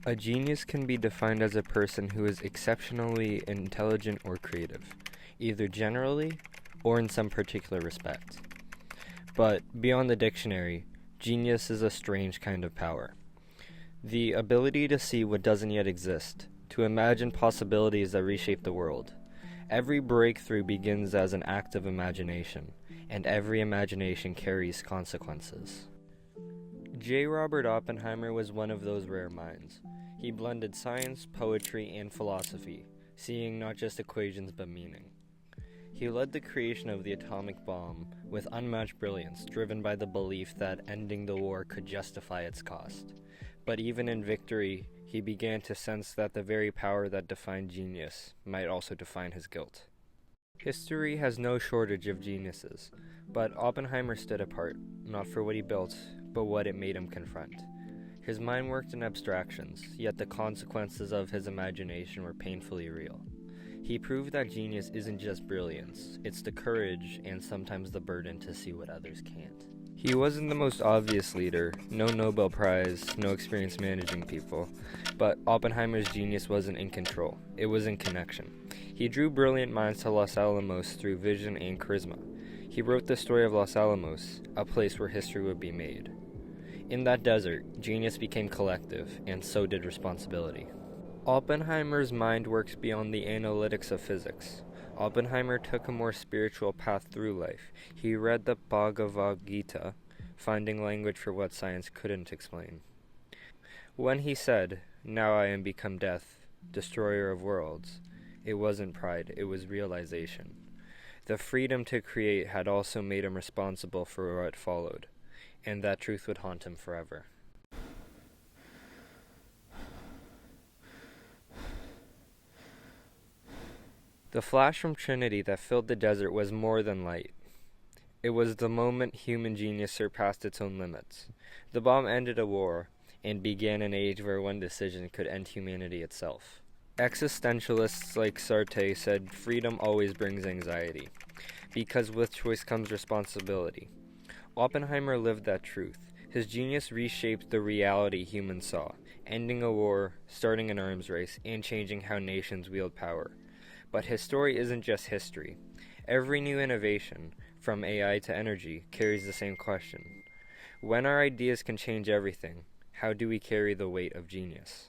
A genius can be defined as a person who is exceptionally intelligent or creative, either generally or in some particular respect. But beyond the dictionary, genius is a strange kind of power. The ability to see what doesn't yet exist, to imagine possibilities that reshape the world. Every breakthrough begins as an act of imagination, and every imagination carries consequences. J. Robert Oppenheimer was one of those rare minds. He blended science, poetry, and philosophy, seeing not just equations but meaning. He led the creation of the atomic bomb with unmatched brilliance, driven by the belief that ending the war could justify its cost. But even in victory, he began to sense that the very power that defined genius might also define his guilt. History has no shortage of geniuses, but Oppenheimer stood apart, not for what he built, but what it made him confront. His mind worked in abstractions, yet the consequences of his imagination were painfully real. He proved that genius isn't just brilliance, it's the courage and sometimes the burden to see what others can't. He wasn't the most obvious leader, no Nobel Prize, no experience managing people, but Oppenheimer's genius wasn't in control, it was in connection. He drew brilliant minds to Los Alamos through vision and charisma. He wrote the story of Los Alamos, a place where history would be made. In that desert, genius became collective, and so did responsibility. Oppenheimer's mind works beyond the analytics of physics. Oppenheimer took a more spiritual path through life. He read the Bhagavad Gita, finding language for what science couldn't explain. When he said, "Now I am become death, destroyer of worlds," it wasn't pride, it was realization. The freedom to create had also made him responsible for what followed, and that truth would haunt him forever. The flash from Trinity that filled the desert was more than light. It was the moment human genius surpassed its own limits. The bomb ended a war and began an age where one decision could end humanity itself. Existentialists like Sartre said freedom always brings anxiety, because with choice comes responsibility. Oppenheimer lived that truth. His genius reshaped the reality humans saw, ending a war, starting an arms race, and changing how nations wield power. But his story isn't just history. Every new innovation, from AI to energy, carries the same question. When our ideas can change everything, how do we carry the weight of genius?